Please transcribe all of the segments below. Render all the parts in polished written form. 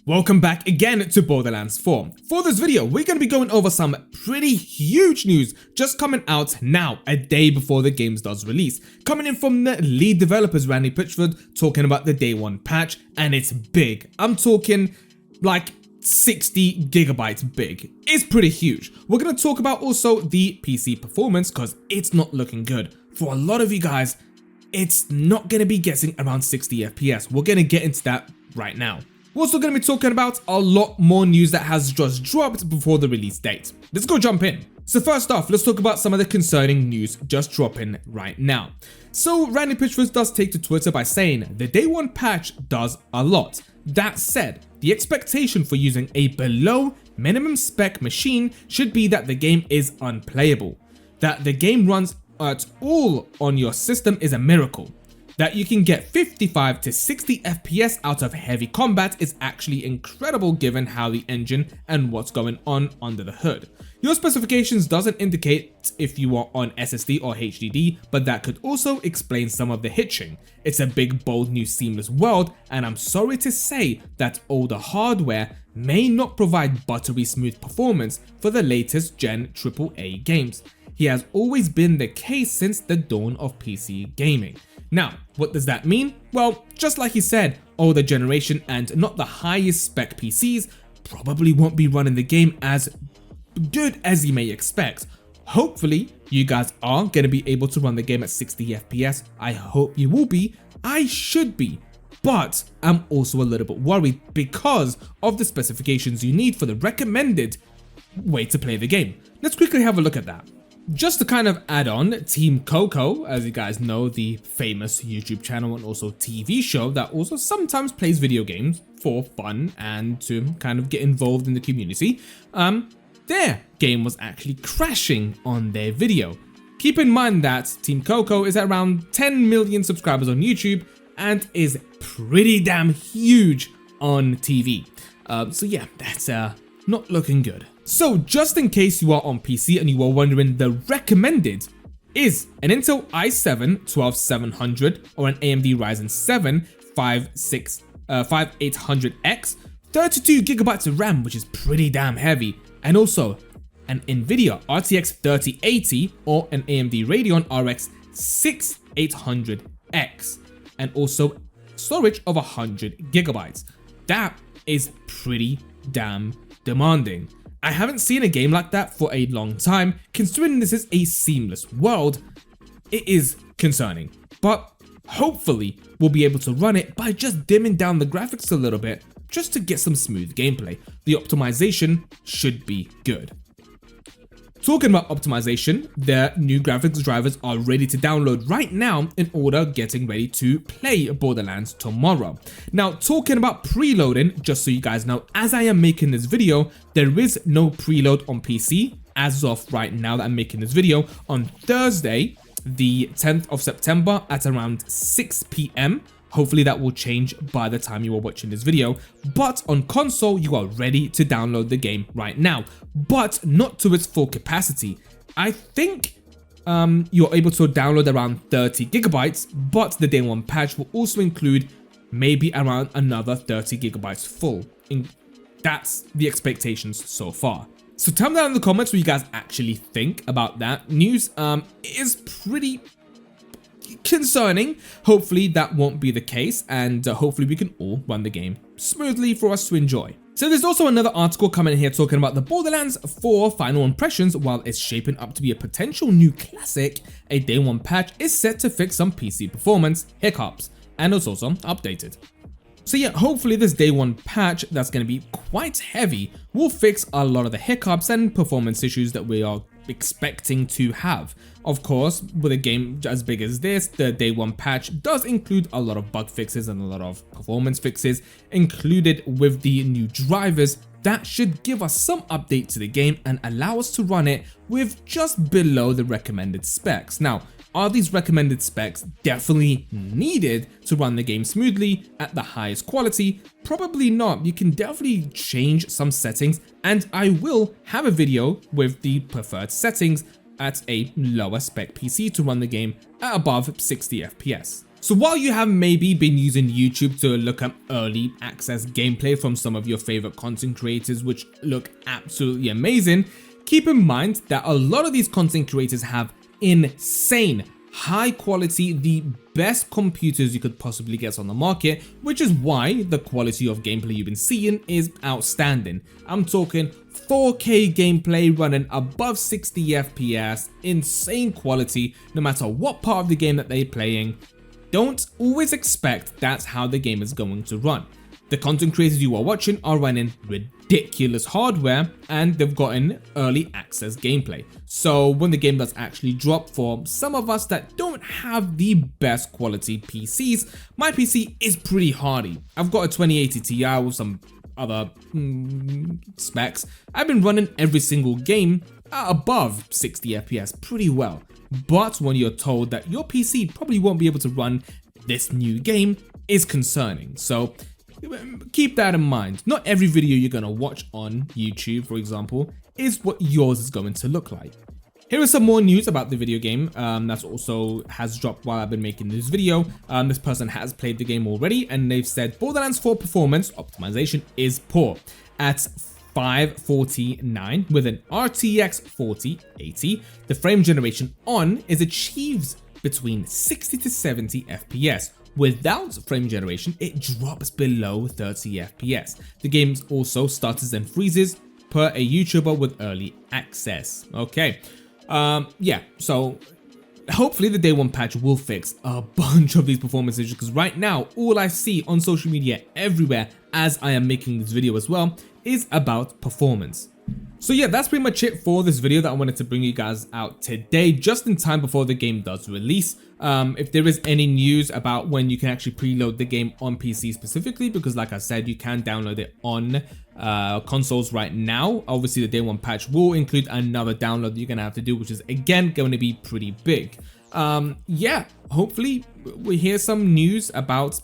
Welcome back again to Borderlands 4. For this video, we're going to be going over some pretty huge news just coming out now, a day before the game does release. Coming in from the lead developers, Randy Pitchford, talking about the day one patch, and it's big. I'm talking like 60 gigabytes big. It's pretty huge. We're going to talk about also the PC performance because it's not looking good. For a lot of you guys, it's not going to be getting around 60 FPS. We're going to get into that right now. We're also going to be talking about a lot more news that has just dropped before the release date. Let's go jump in. So first off, let's talk about some of the concerning news just dropping right now. So Randy Pitchford does take to Twitter by saying the day one patch does a lot. That said, the expectation for using a below minimum spec machine should be that the game is unplayable. That the game runs at all on your system is a miracle. That you can get 55 to 60 FPS out of heavy combat is actually incredible given how the engine and what's going on under the hood. Your specifications doesn't indicate if you are on SSD or HDD, but that could also explain some of the hitching. It's a big, bold, new seamless world, and I'm sorry to say that older hardware may not provide buttery smooth performance for the latest gen AAA games. He has always been the case since the dawn of PC gaming. Now, what does that mean? Well, just like he said, older generation and not the highest spec PCs probably won't be running the game as good as you may expect. Hopefully, you guys are going to be able to run the game at 60 FPS. I hope you will be. I should be. But I'm also a little bit worried because of the specifications you need for the recommended way to play the game. Let's quickly have a look at that. Just to kind of add on, Team Coco, as you guys know, the famous YouTube channel and also TV show that also sometimes plays video games for fun and to kind of get involved in the community, their game was actually crashing on their video. Keep in mind that Team Coco is at around 10 million subscribers on YouTube and is pretty damn huge on TV. So yeah, that's not looking good. So just in case you are on PC and you are wondering, the recommended is an Intel i7-12700 or an AMD Ryzen 7 5800X, 32 gigabytes of RAM, which is pretty damn heavy, and also an Nvidia RTX 3080 or an AMD Radeon RX 6800X, and also storage of 100 gigabytes. That is pretty damn demanding. I haven't seen a game like that for a long time. Considering this is a seamless world, it is concerning. But hopefully we'll be able to run it by just dimming down the graphics a little bit just to get some smooth gameplay. The optimization should be good. Talking about optimization, the new graphics drivers are ready to download right now in order getting ready to play Borderlands tomorrow. Now, talking about preloading, just so you guys know, as I am making this video, there is no preload on PC as of right now that I'm making this video. On Thursday, the 10th of September at around 6 PM, hopefully that will change by the time you are watching this video, but on console you are ready to download the game right now, but not to its full capacity. I think you're able to download around 30 gigabytes, but the day one patch will also include maybe around another 30 gigabytes full. That's the expectations so far. So tell me down in the comments what you guys actually think about that news. Is pretty concerning. Hopefully that won't be the case, and hopefully we can all run the game smoothly for us to enjoy. So there's also another article coming in here talking about the Borderlands 4 final impressions. While it's shaping up to be a potential new classic, a day one patch is set to fix some PC performance hiccups, and it's also updated. So yeah, hopefully this day one patch that's going to be quite heavy will fix a lot of the hiccups and performance issues that we are expecting to have. Of course, with a game as big as this, the day one patch does include a lot of bug fixes and a lot of performance fixes included with the new drivers that should give us some update to the game and allow us to run it with just below the recommended specs. Now, are these recommended specs definitely needed to run the game smoothly at the highest quality? Probably not. You can definitely change some settings, and I will have a video with the preferred settings at a lower spec PC to run the game at above 60 FPS. So while you have maybe been using YouTube to look up early access gameplay from some of your favorite content creators which look absolutely amazing, keep in mind that a lot of these content creators have insane high quality, the best computers you could possibly get on the market, which is why the quality of gameplay you've been seeing is outstanding. I'm talking 4K gameplay running above 60 FPS, insane quality no matter what part of the game that they're playing. Don't always expect that's how the game is going to run. The content creators you are watching are running ridiculous hardware and they've gotten early access gameplay. So when the game does actually drop, for some of us that don't have the best quality PCs, my PC is pretty hardy. I've got a 2080 Ti with some other specs. I've been running every single game above 60 FPS pretty well. But when you're told that your PC probably won't be able to run this new game is concerning. So keep that in mind. Not every video you're going to watch on YouTube, for example, is what yours is going to look like. Here is some more news about the video game that also has dropped while I've been making this video. This person has played the game already and they've said Borderlands 4 performance optimization is poor at 549 with an RTX 4080. The frame generation on is achieved between 60 to 70 FPS. Without frame generation, it drops below 30 FPS. The game also stutters and freezes per a YouTuber with early access. Okay, yeah, so hopefully the day one patch will fix a bunch of these performance issues, because right now all I see on social media everywhere as I am making this video as well is about performance. So yeah, that's pretty much it for this video that I wanted to bring you guys out today, just in time before the game does release. If there is any news about when you can actually preload the game on PC specifically, because like I said, you can download it on consoles right now. Obviously the day one patch will include another download that you're gonna have to do, which is again going to be pretty big. Yeah, hopefully we hear some news about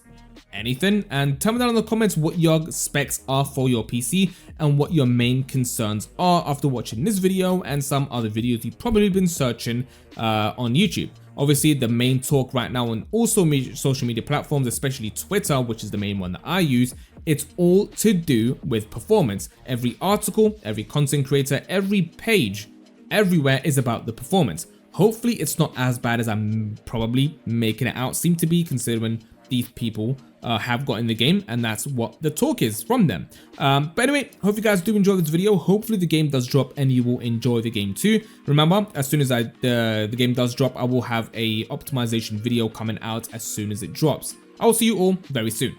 anything, and tell me down in the comments what your specs are for your PC and what your main concerns are after watching this video and some other videos you've probably been searching on YouTube. Obviously the main talk right now on also social media platforms, especially Twitter, which is the main one that I use, it's all to do with performance. Every article, every content creator, every page, everywhere is about the performance. Hopefully it's not as bad as I'm probably making it out seem to be, considering these people have got in the game and that's what the talk is from them. But anyway, hope you guys do enjoy this video. Hopefully the game does drop and you will enjoy the game too. Remember, as soon as the game does drop, I will have a optimization video coming out as soon as it drops. I will see you all very soon.